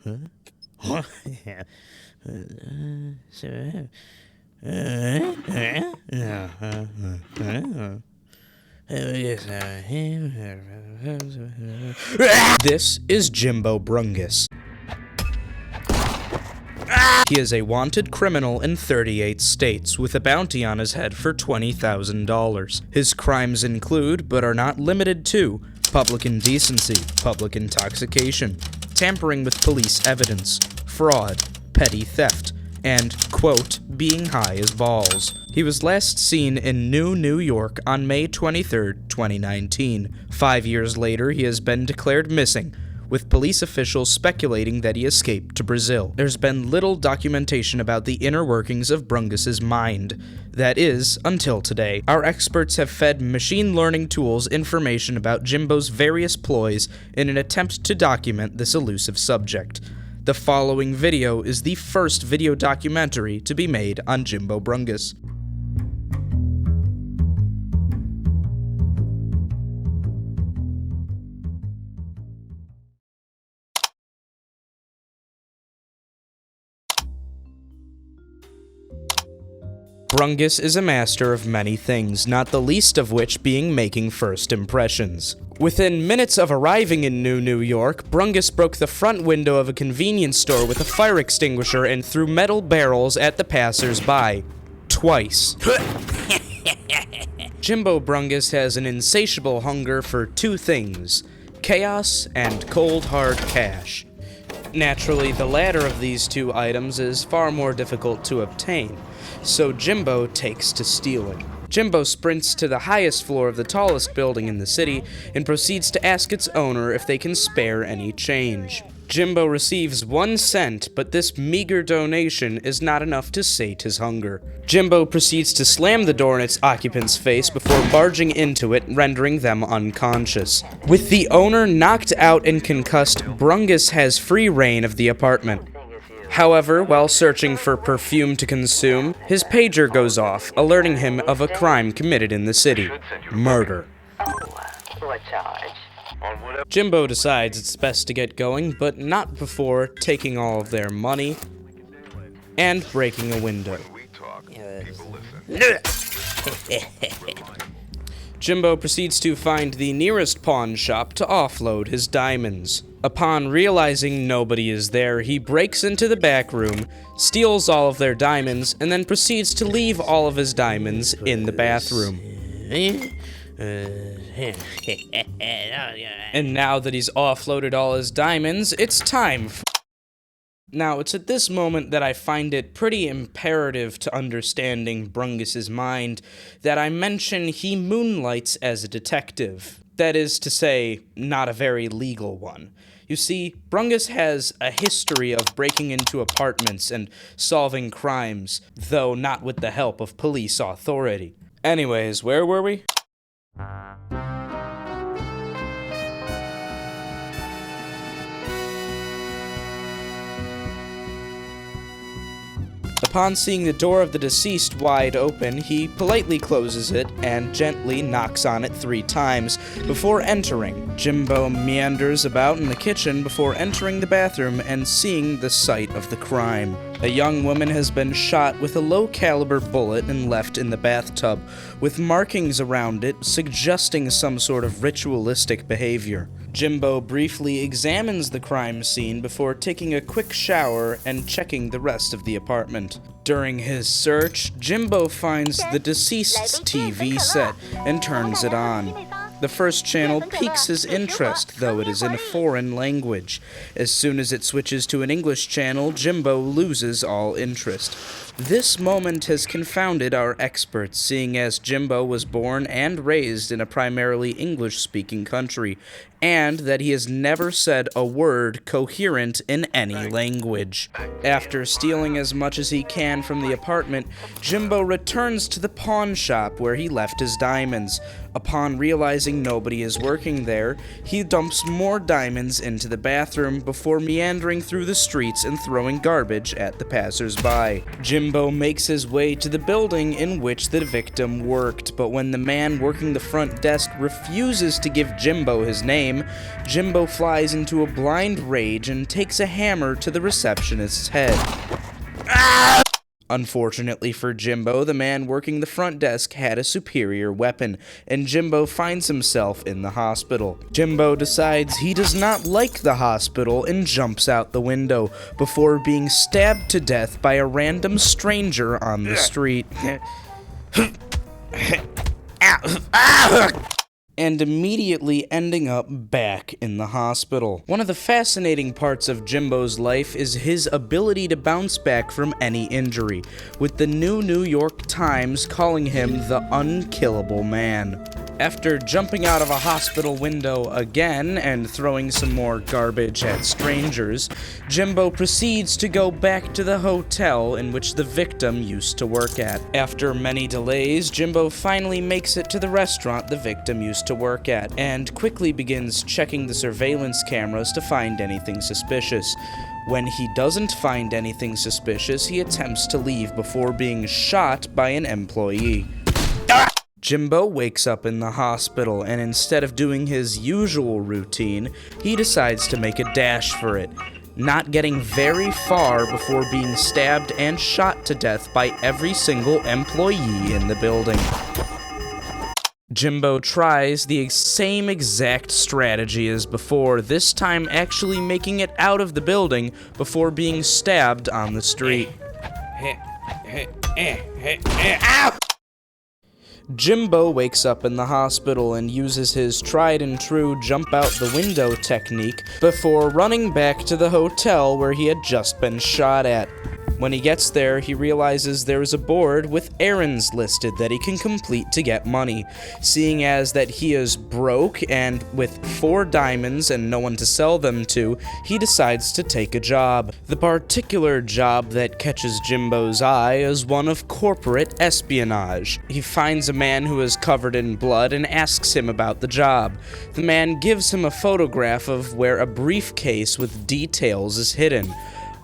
This is Jimbo Brungus. He is a wanted criminal in 38 states with a bounty on his head for $20,000. His crimes include, but are not limited to, public indecency, public intoxication, tampering with police evidence, fraud, petty theft, and, quote, being high as balls. He was last seen in New York on May 23, 2019. 5 years later, he has been declared missing, with police officials speculating that he escaped to Brazil. There's been little documentation about the inner workings of Brungus's mind. That is, until today. Our experts have fed machine learning tools information about Jimbo's various ploys in an attempt to document this elusive subject. The following video is the first video documentary to be made on Jimbo Brungus. Brungus is a master of many things, not the least of which being making first impressions. Within minutes of arriving in New York, Brungus broke the front window of a convenience store with a fire extinguisher and threw metal barrels at the passers-by. Twice. Jimbo Brungus has an insatiable hunger for two things: chaos and cold hard cash. Naturally, the latter of these two items is far more difficult to obtain, so Jimbo takes to stealing. Jimbo sprints to the highest floor of the tallest building in the city and proceeds to ask its owner if they can spare any change. Jimbo receives 1 cent, but this meager donation is not enough to sate his hunger. Jimbo proceeds to slam the door in its occupant's face before barging into it, rendering them unconscious. With the owner knocked out and concussed, Brungus has free reign of the apartment. However, while searching for perfume to consume, his pager goes off, alerting him of a crime committed in the city: murder. What charge? Jimbo decides it's best to get going, but not before taking all of their money and breaking a window. Jimbo proceeds to find the nearest pawn shop to offload his diamonds. Upon realizing nobody is there, he breaks into the back room, steals all of their diamonds, and then proceeds to leave all of his diamonds in the bathroom. And now that he's offloaded all his diamonds, it's time for... Now, it's at this moment that I find it pretty imperative to understanding Brungus's mind that I mention he moonlights as a detective. That is to say, not a very legal one. You see, Brungus has a history of breaking into apartments and solving crimes, though not with the help of police authority. Anyways, where were we? Upon seeing the door of the deceased wide open, he politely closes it and gently knocks on it 3 times before entering. Jimbo meanders about in the kitchen before entering the bathroom and seeing the site of the crime. A young woman has been shot with a low-caliber bullet and left in the bathtub, with markings around it suggesting some sort of ritualistic behavior. Jimbo briefly examines the crime scene before taking a quick shower and checking the rest of the apartment. During his search, Jimbo finds the deceased's TV set and turns it on. The first channel piques his interest, though it is in a foreign language. As soon as it switches to an English channel, Jimbo loses all interest. This moment has confounded our experts, seeing as Jimbo was born and raised in a primarily English-speaking country, and that he has never said a word coherent in any language. After stealing as much as he can from the apartment, Jimbo returns to the pawn shop where he left his diamonds. Upon realizing nobody is working there, he dumps more diamonds into the bathroom before meandering through the streets and throwing garbage at the passers-by. Jimbo Jimbo makes his way to the building in which the victim worked, but when the man working the front desk refuses to give Jimbo his name, Jimbo flies into a blind rage and takes a hammer to the receptionist's head. Unfortunately for Jimbo, the man working the front desk had a superior weapon, and Jimbo finds himself in the hospital. Jimbo decides he does not like the hospital and jumps out the window before being stabbed to death by a random stranger on the street. And immediately ending up back in the hospital. One of the fascinating parts of Jimbo's life is his ability to bounce back from any injury, with the New York Times calling him the unkillable man. After jumping out of a hospital window again and throwing some more garbage at strangers, Jimbo proceeds to go back to the hotel in which the victim used to work at. After many delays, Jimbo finally makes it to the restaurant the victim used to work at, and quickly begins checking the surveillance cameras to find anything suspicious. When he doesn't find anything suspicious, he attempts to leave before being shot by an employee. Jimbo wakes up in the hospital, and instead of doing his usual routine, he decides to make a dash for it, not getting very far before being stabbed and shot to death by every single employee in the building. Jimbo tries the same exact strategy as before, this time actually making it out of the building before being stabbed on the street. Ow! Jimbo wakes up in the hospital and uses his tried and true jump out the window technique before running back to the hotel where he had just been shot at. When he gets there, he realizes there is a board with errands listed that he can complete to get money. Seeing as that he is broke and with 4 diamonds and no one to sell them to, he decides to take a job. The particular job that catches Jimbo's eye is one of corporate espionage. He finds a man who is covered in blood and asks him about the job. The man gives him a photograph of where a briefcase with details is hidden.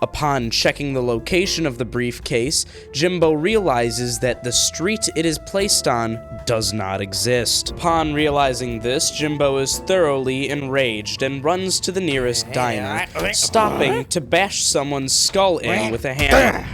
Upon checking the location of the briefcase, Jimbo realizes that the street it is placed on does not exist. Upon realizing this, Jimbo is thoroughly enraged and runs to the nearest diner, stopping to bash someone's skull in with a hammer.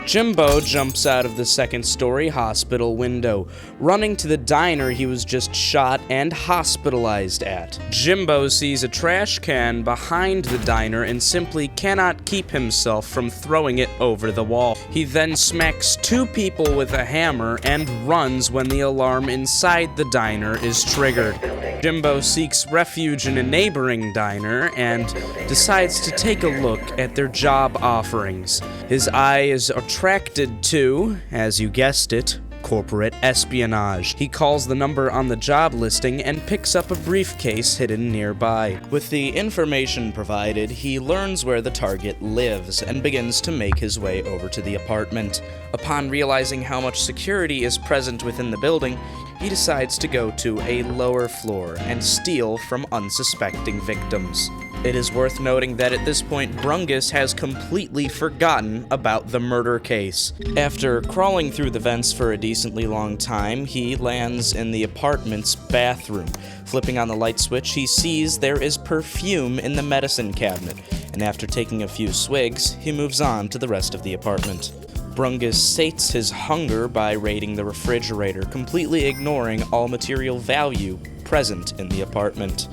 Jimbo jumps out of the second-story hospital window, running to the diner he was just shot and hospitalized at. Jimbo sees a trash can behind the diner and simply cannot keep himself from throwing it over the wall. He then smacks 2 people with a hammer and runs when the alarm inside the diner is triggered. Jimbo seeks refuge in a neighboring diner and decides to take a look at their job offerings. His eye is attracted to, as you guessed it, corporate espionage. He calls the number on the job listing and picks up a briefcase hidden nearby. With the information provided, he learns where the target lives and begins to make his way over to the apartment. Upon realizing how much security is present within the building, he decides to go to a lower floor and steal from unsuspecting victims. It is worth noting that at this point, Brungus has completely forgotten about the murder case. After crawling through the vents for a decently long time, he lands in the apartment's bathroom. Flipping on the light switch, he sees there is perfume in the medicine cabinet, and after taking a few swigs, he moves on to the rest of the apartment. Brungus sates his hunger by raiding the refrigerator, completely ignoring all material value present in the apartment.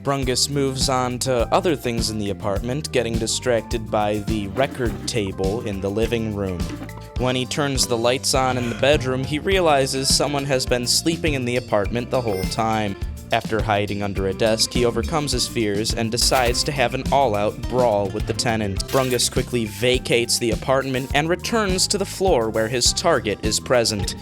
Brungus moves on to other things in the apartment, getting distracted by the record table in the living room. When he turns the lights on in the bedroom, he realizes someone has been sleeping in the apartment the whole time. After hiding under a desk, he overcomes his fears and decides to have an all-out brawl with the tenant. Brungus quickly vacates the apartment and returns to the floor where his target is present.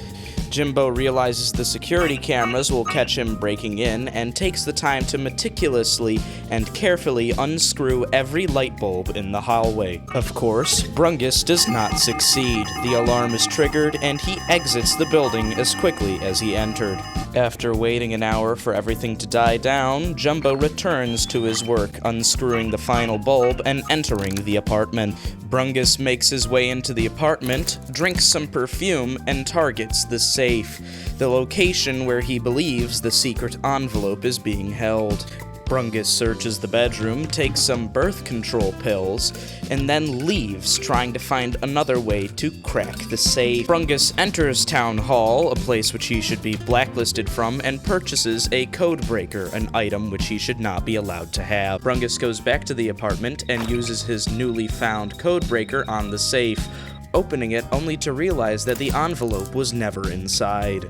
Jimbo realizes the security cameras will catch him breaking in and takes the time to meticulously and carefully unscrew every light bulb in the hallway. Of course, Brungus does not succeed. The alarm is triggered and he exits the building as quickly as he entered. After waiting an hour for everything to die down, Jumbo returns to his work, unscrewing the final bulb and entering the apartment. Brungus makes his way into the apartment, drinks some perfume, and targets the safe, the location where he believes the secret envelope is being held. Brungus searches the bedroom, takes some birth control pills, and then leaves, trying to find another way to crack the safe. Brungus enters Town Hall, a place which he should be blacklisted from, and purchases a code breaker, an item which he should not be allowed to have. Brungus goes back to the apartment and uses his newly found code breaker on the safe, opening it only to realize that the envelope was never inside.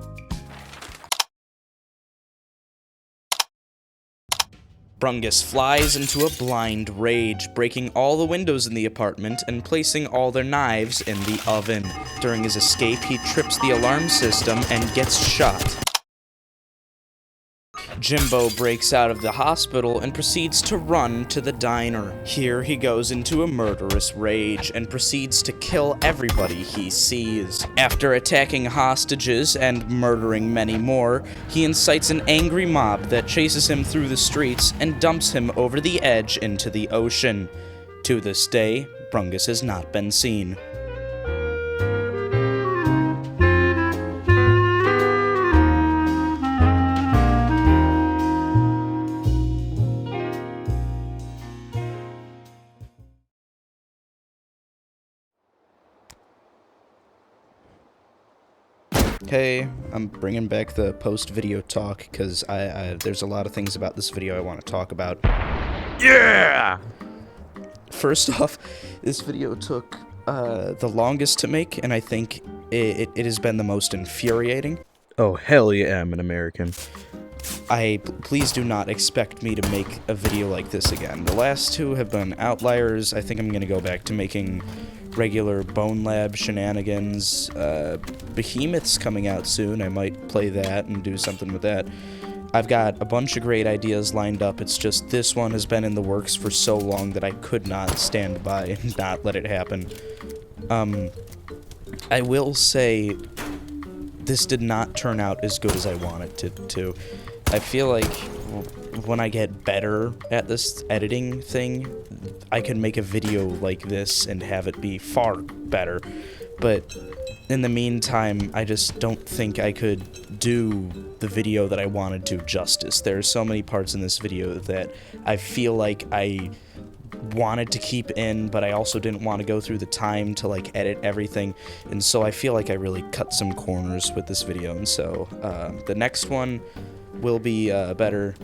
Brungus flies into a blind rage, breaking all the windows in the apartment and placing all their knives in the oven. During his escape, he trips the alarm system and gets shot. Jimbo breaks out of the hospital and proceeds to run to the diner. Here he goes into a murderous rage and proceeds to kill everybody he sees. After attacking hostages and murdering many more, he incites an angry mob that chases him through the streets and dumps him over the edge into the ocean. To this day, Brungus has not been seen. Hey, I'm bringing back the post-video talk because there's a lot of things about this video I want to talk about. Yeah! First off, this video took the longest to make, and I think it has been the most infuriating. Oh, hell yeah, I'm an American. Please do not expect me to make a video like this again. The last two have been outliers. I think I'm going to go back to making regular Bone Lab shenanigans. Behemoth's coming out soon. I might play that and do something with that. I've got a bunch of great ideas lined up. It's just this one has been in the works for so long that I could not stand by and not let it happen. I will say this did not turn out as good as I wanted it to. I feel like when I get better at this editing thing, I can make a video like this and have it be far better. But in the meantime, I just don't think I could do the video that I wanted to justice. There are so many parts in this video that I feel like I wanted to keep in, but I also didn't want to go through the time to like edit everything, and so I feel like I really cut some corners with this video, and so the next one will be better.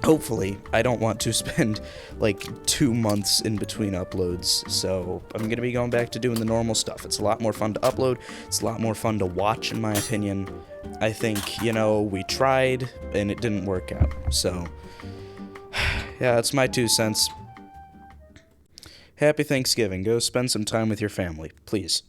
Hopefully. I don't want to spend like 2 months in between uploads, so I'm gonna be going back to doing the normal stuff. It's a lot more fun to upload, it's a lot more fun to watch, in my opinion. I think, you know, we tried and it didn't work out, so yeah, that's my 2 cents. Happy Thanksgiving. Go spend some time with your family, please.